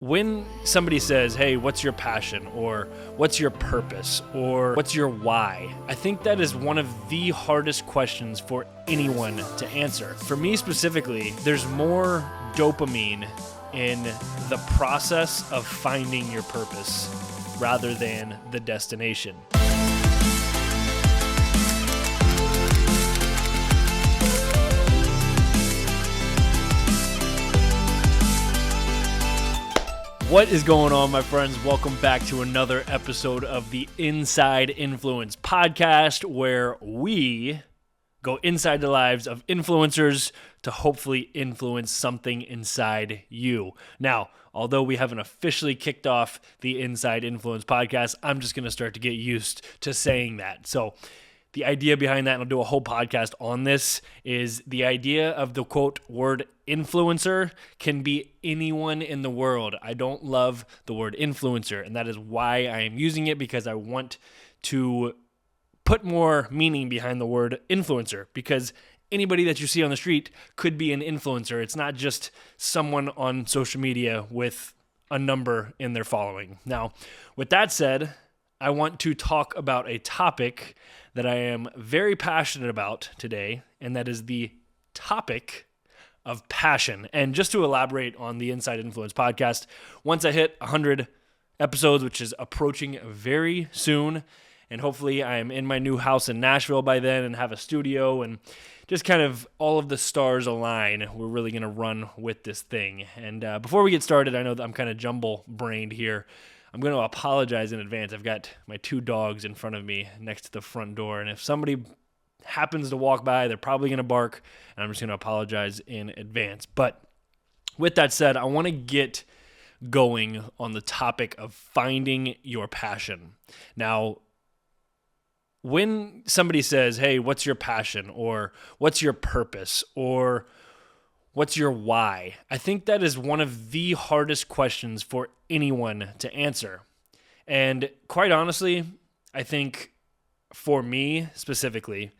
When somebody says, hey, what's your passion, or what's your purpose, or what's your why, I think that is one of the hardest questions for anyone to answer. For me specifically, there's more dopamine in the process of finding your purpose rather than the destination. What is going on, my friends? Welcome back to another episode of the Inside Influence podcast, where we go inside the lives of influencers to hopefully influence something inside you. Now, although we haven't officially kicked off the Inside Influence podcast, I'm just going to start to get used to saying that. So the idea behind that, and I'll do a whole podcast on this, is the idea of the quote word influencer can be anyone in the world. I don't love the word influencer, and that is why I am using it, because I want to put more meaning behind the word influencer, because anybody that you see on the street could be an influencer. It's not just someone on social media with a number in their following. Now, with that said, I want to talk about a topic that I am very passionate about today, and that is the topic of passion. And just to elaborate on the Inside Influence podcast, once I hit 100 episodes, which is approaching very soon, and hopefully I am in my new house in Nashville by then and have a studio, and just kind of all of the stars align, we're really going to run with this thing. And before we get started, I know that I'm kind of jumble-brained here. I'm going to apologize in advance. I've got my two dogs in front of me next to the front door, and if somebody happens to walk by, they're probably going to bark, and I'm just going to apologize in advance. But with that said, I want to get going on the topic of finding your passion. Now, when somebody says, hey, what's your passion, or what's your purpose, or what's your why, I think that is one of the hardest questions for anyone to answer. And quite honestly, I think for me specifically,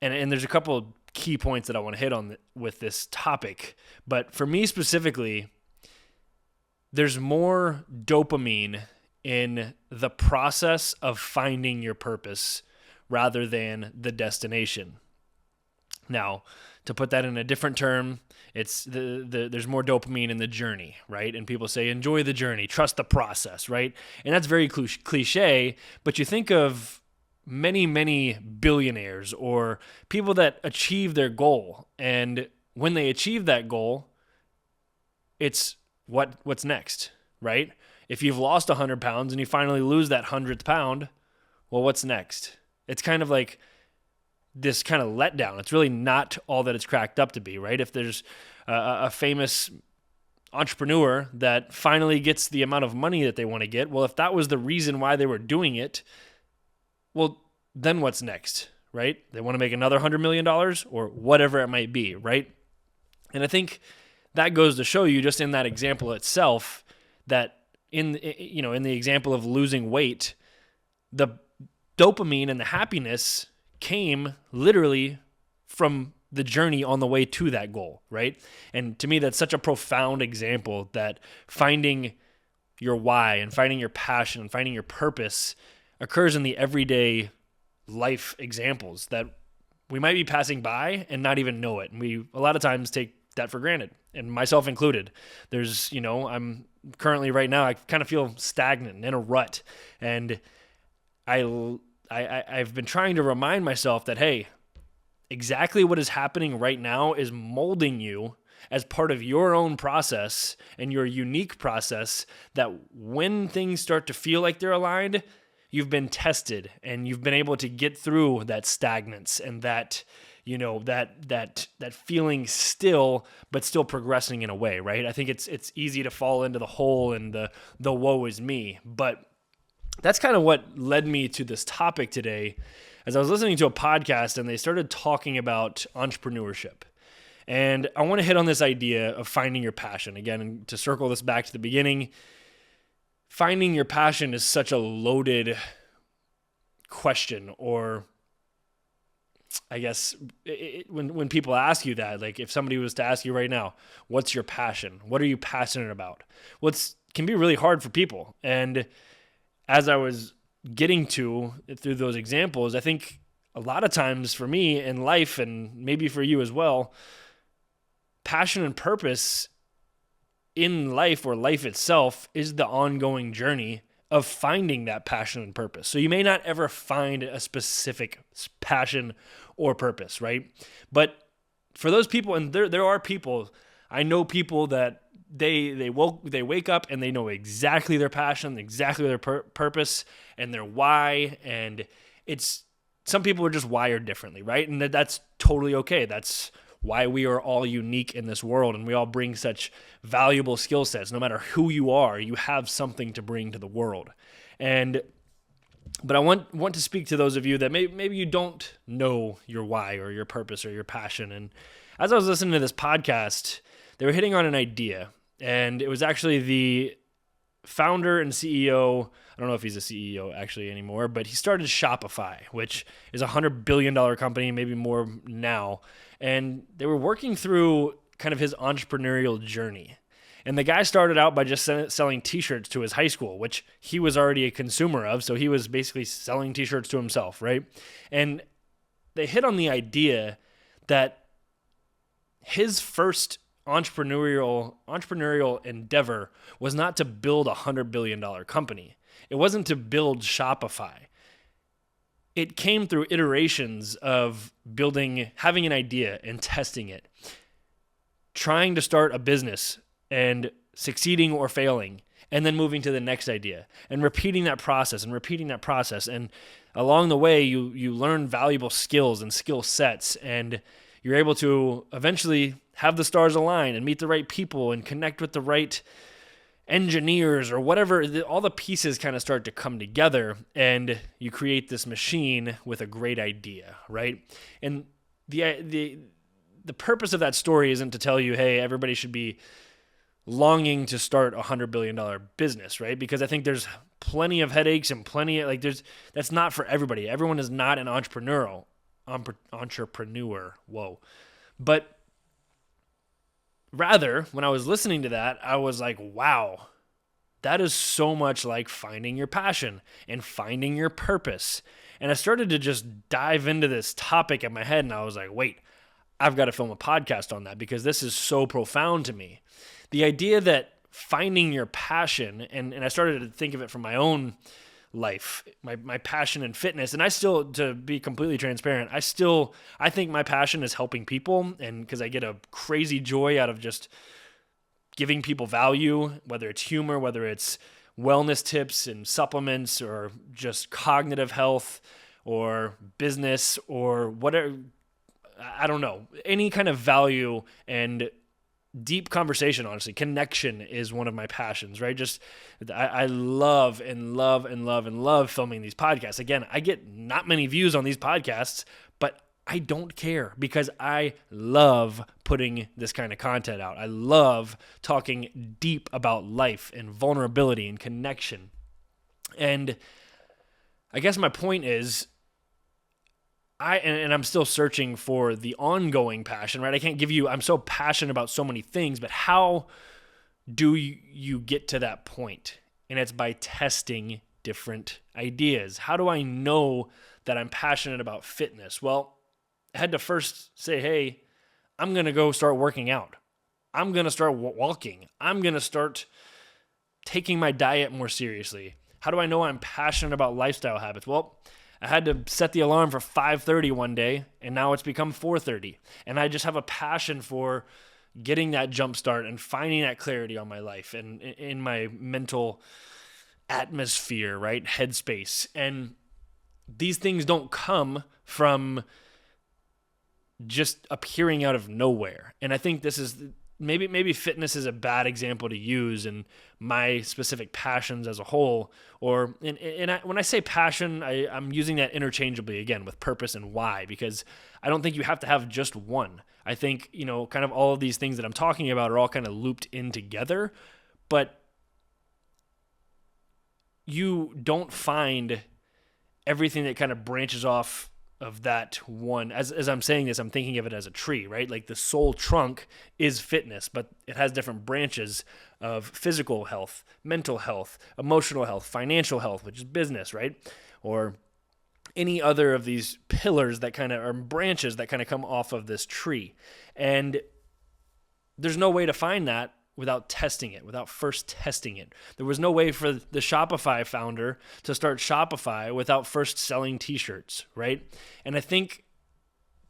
and there's a couple of key points that I want to hit on with this topic, but for me specifically, there's more dopamine in the process of finding your purpose rather than the destination. Now, to put that in a different term, it's there's more dopamine in the journey, right? And people say, enjoy the journey, trust the process, right? And that's very cliche, but you think of many, many billionaires or people that achieve their goal, and when they achieve that goal, it's what's next, right? If you've lost 100 pounds and you finally lose that 100th pound, well, what's next? It's kind of like this kind of letdown. It's really not all that it's cracked up to be, right? If there's a famous entrepreneur that finally gets the amount of money that they want to get, well, if that was the reason why they were doing it, well, then what's next, right? They want to make another $100 million or whatever it might be, right? And I think that goes to show you, just in that example itself, that in the example of losing weight, the dopamine and the happiness came literally from the journey on the way to that goal, right? And to me, that's such a profound example, that finding your why and finding your passion and finding your purpose occurs in the everyday life examples that we might be passing by and not even know it. And we a lot of times take that for granted, and myself included. There's, I'm currently right now, I kind of feel stagnant, in a rut, and I've been trying to remind myself that, hey, exactly what is happening right now is molding you as part of your own process and your unique process, that when things start to feel like they're aligned, you've been tested and you've been able to get through that stagnance and that, that feeling still, but still progressing in a way, right? I think it's easy to fall into the hole and the woe is me, but that's kind of what led me to this topic today, as I was listening to a podcast and they started talking about entrepreneurship. And I want to hit on this idea of finding your passion. Again, and to circle this back to the beginning, finding your passion is such a loaded question, or I guess when people ask you that, like if somebody was to ask you right now, what's your passion? What are you passionate about? What's can be really hard for people. And as I was getting to through those examples, I think a lot of times for me in life, and maybe for you as well, passion and purpose in life or life itself is the ongoing journey of finding that passion and purpose. So you may not ever find a specific passion or purpose, right? But for those people, and there are people, I know people that they wake up and they know exactly their passion, exactly their purpose and their why, and it's some people are just wired differently, right? And that's totally okay. That's why we are all unique in this world, and we all bring such valuable skill sets. No matter who you are, you have something to bring to the world. But I want to speak to those of you that maybe you don't know your why or your purpose or your passion. And as I was listening to this podcast, they were hitting on an idea, and it was actually the founder and CEO. I don't know if he's a CEO actually anymore, but he started Shopify, which is a $100 billion company, maybe more now. And they were working through kind of his entrepreneurial journey. And the guy started out by just selling t-shirts to his high school, which he was already a consumer of. So he was basically selling t-shirts to himself, right? And they hit on the idea that his first entrepreneurial endeavor was not to build a $100 billion company. It wasn't to build Shopify. It came through iterations of having an idea and testing it, trying to start a business and succeeding or failing, and then moving to the next idea and repeating that process. And along the way, you learn valuable skills and skill sets, and you're able to eventually have the stars align and meet the right people and connect with the right engineers or whatever. All the pieces kind of start to come together, and you create this machine with a great idea, right? And the purpose of that story isn't to tell you, hey, everybody should be longing to start a $100 billion business, right? Because I think there's plenty of headaches and that's not for everybody. Everyone is not an entrepreneur. Whoa. But rather, when I was listening to that, I was like, wow, that is so much like finding your passion and finding your purpose. And I started to just dive into this topic in my head, and I was like, wait, I've got to film a podcast on that because this is so profound to me. The idea that finding your passion, and I started to think of it from my own life, my passion in fitness. And I still, to be completely transparent, I think my passion is helping people, and because I get a crazy joy out of just giving people value, whether it's humor, whether it's wellness tips and supplements, or just cognitive health or business or whatever. I don't know, any kind of value and deep conversation, honestly. Connection is one of my passions, right? Just I love and love and love and love filming these podcasts. Again, I get not many views on these podcasts, but I don't care because I love putting this kind of content out. I love talking deep about life and vulnerability and connection. And I guess my point is, I'm still searching for the ongoing passion, right? I'm so passionate about so many things, but how do you get to that point? And it's by testing different ideas. How do I know that I'm passionate about fitness? Well, I had to first say, hey, I'm going to go start working out. I'm going to start walking. I'm going to start taking my diet more seriously. How do I know I'm passionate about lifestyle habits? Well, I had to set the alarm for 5:30 one day, and now it's become 4:30. And I just have a passion for getting that jump start and finding that clarity on my life and in my mental atmosphere, right? Headspace. And these things don't come from just appearing out of nowhere. And I think this is maybe fitness is a bad example to use in my specific passions as a whole. Or when I say passion, I'm using that interchangeably again with purpose and why, because I don't think you have to have just one. I think, kind of all of these things that I'm talking about are all kind of looped in together, but you don't find everything that kind of branches off of that one. As I'm saying this, I'm thinking of it as a tree, right? Like the sole trunk is fitness, but it has different branches of physical health, mental health, emotional health, financial health, which is business, right? Or any other of these pillars that kind of are branches that kind of come off of this tree. And there's no way to find that without testing it, without first testing it. There was no way for the Shopify founder to start Shopify without first selling t-shirts, right? And I think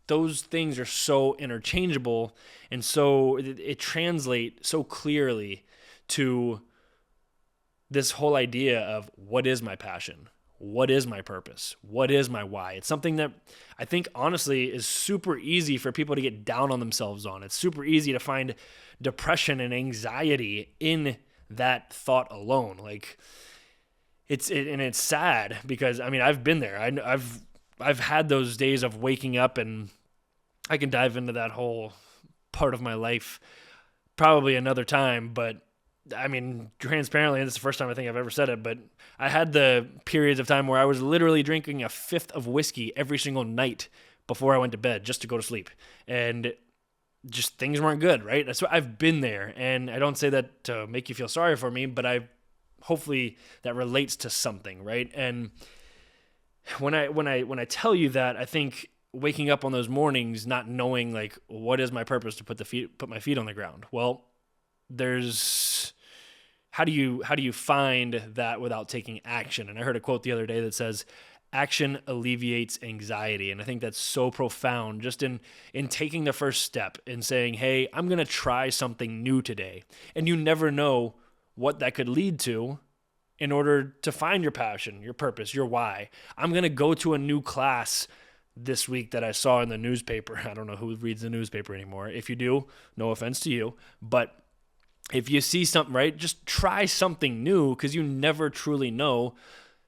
those things are so interchangeable, and so it translates so clearly to this whole idea of what is my passion? What is my purpose? What is my why? It's something that I think honestly is super easy for people to get down on themselves on. It's super easy to find depression and anxiety in that thought alone. Like it's sad because I mean I've been there. I've had those days of waking up, and I can dive into that whole part of my life probably another time, but I mean, transparently, and this is the first time I think I've ever said it, but I had the periods of time where I was literally drinking a fifth of whiskey every single night before I went to bed just to go to sleep. And just things weren't good, right? So I've been there, and I don't say that to make you feel sorry for me, but hopefully that relates to something, right? And when I tell you that, I think waking up on those mornings not knowing like what is my purpose to put my feet on the ground. Well, there's how do you find that without taking action? And I heard a quote the other day that says, action alleviates anxiety. And I think that's so profound just in taking the first step and saying, hey, I'm going to try something new today. And you never know what that could lead to in order to find your passion, your purpose, your why. I'm going to go to a new class this week that I saw in the newspaper. I don't know who reads the newspaper anymore. If you do, no offense to you, but if you see something, right, just try something new, because you never truly know,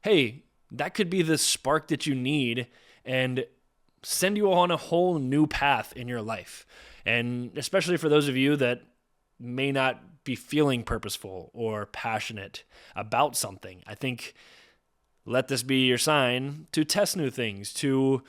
hey, that could be the spark that you need and send you on a whole new path in your life. And especially for those of you that may not be feeling purposeful or passionate about something, I think let this be your sign to test new things, to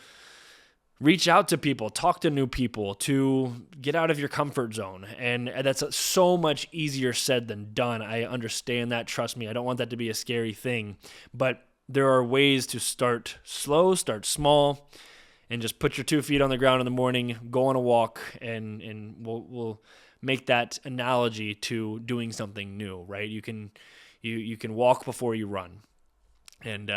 reach out to people, talk to new people, to get out of your comfort zone. And that's so much easier said than done. I understand that. Trust me, I don't want that to be a scary thing. But there are ways to start slow, start small, and just put your 2 feet on the ground in the morning, go on a walk, and we'll make that analogy to doing something new, right? You can walk before you run. And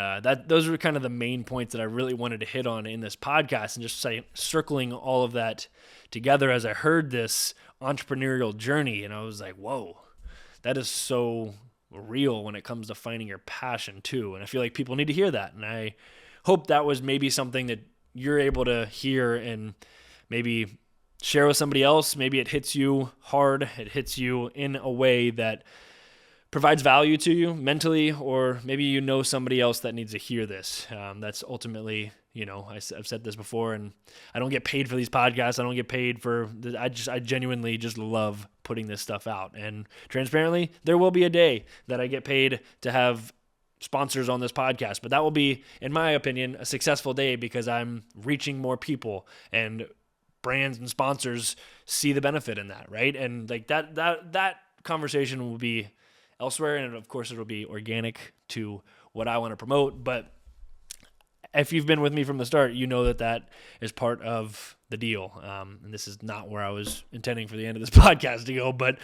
those are kind of the main points that I really wanted to hit on in this podcast, and just circling all of that together as I heard this entrepreneurial journey. And I was like, whoa, that is so real when it comes to finding your passion too. And I feel like people need to hear that. And I hope that was maybe something that you're able to hear and maybe share with somebody else. Maybe it hits you hard. It hits you in a way that provides value to you mentally, or maybe you know somebody else that needs to hear this. That's ultimately, I've said this before, and I don't get paid for these podcasts. I don't get paid for I genuinely just love putting this stuff out. And transparently, there will be a day that I get paid to have sponsors on this podcast, but that will be, in my opinion, a successful day because I'm reaching more people, and brands and sponsors see the benefit in that, right? And like that conversation will be elsewhere, and of course it'll be organic to what I want to promote. But if you've been with me from the start, you know that is part of the deal. And this is not where I was intending for the end of this podcast to go, but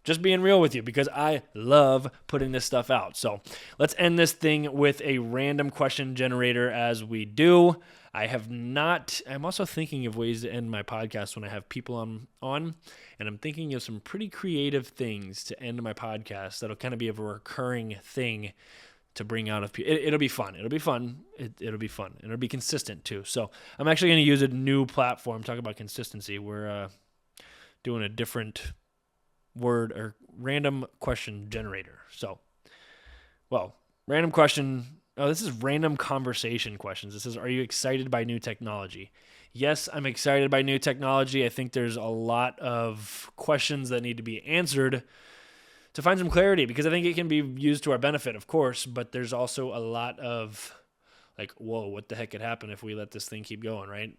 just being real with you because I love putting this stuff out. So let's end this thing with a random question generator as we do. I'm also thinking of ways to end my podcast when I have people on, and I'm thinking of some pretty creative things to end my podcast that'll kind of be a recurring thing to bring out of people. It'll be fun. It'll be fun. It'll be fun. And it'll be consistent too. So I'm actually going to use a new platform. Talk about consistency. We're doing a different word or random question generator. So, random question. Oh, this is random conversation questions. It says, are you excited by new technology? Yes, I'm excited by new technology. I think there's a lot of questions that need to be answered to find some clarity, because I think it can be used to our benefit, of course, but there's also a lot of like, whoa, what the heck could happen if we let this thing keep going, right?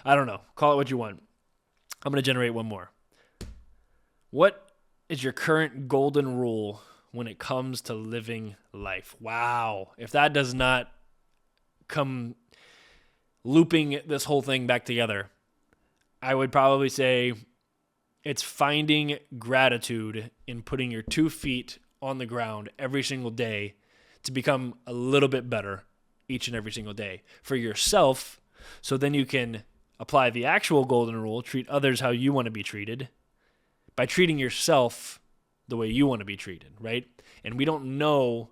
I don't know. Call it what you want. I'm going to generate one more. What is your current golden rule when it comes to living life? Wow. If that does not come looping this whole thing back together, I would probably say it's finding gratitude in putting your 2 feet on the ground every single day to become a little bit better each and every single day for yourself, so then you can apply the actual golden rule, treat others how you want to be treated, by treating yourself the way you want to be treated, right? And we don't know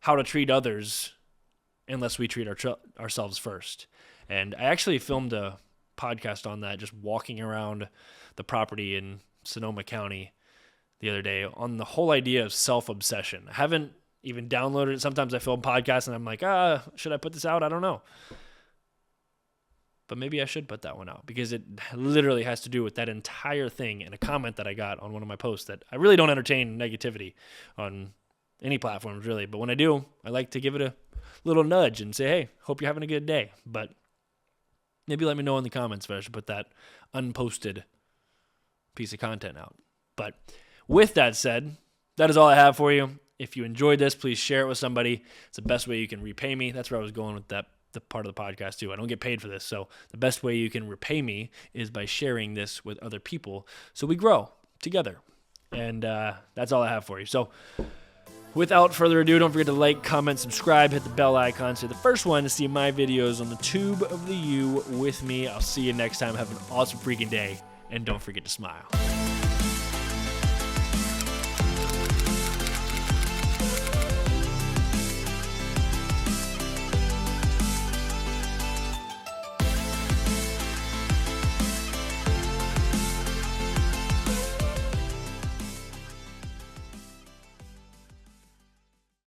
how to treat others unless we treat ourselves first. And I actually filmed a podcast on that, just walking around the property in Sonoma County the other day, on the whole idea of self-obsession. I haven't even downloaded it. Sometimes I film podcasts and I'm like, should I put this out? I don't know. But maybe I should put that one out, because it literally has to do with that entire thing and a comment that I got on one of my posts that I really don't entertain negativity on any platforms, really. But when I do, I like to give it a little nudge and say, hey, hope you're having a good day. But maybe let me know in the comments if I should put that unposted piece of content out. But with that said, that is all I have for you. If you enjoyed this, please share it with somebody. It's the best way you can repay me. That's where I was going with the part of the podcast too. I don't get paid for this. So the best way you can repay me is by sharing this with other people so we grow together. And that's all I have for you. So without further ado, don't forget to like, comment, subscribe, hit the bell icon so you're the first one to see my videos on the tube of the U with me. I'll see you next time. Have an awesome freaking day. And don't forget to smile.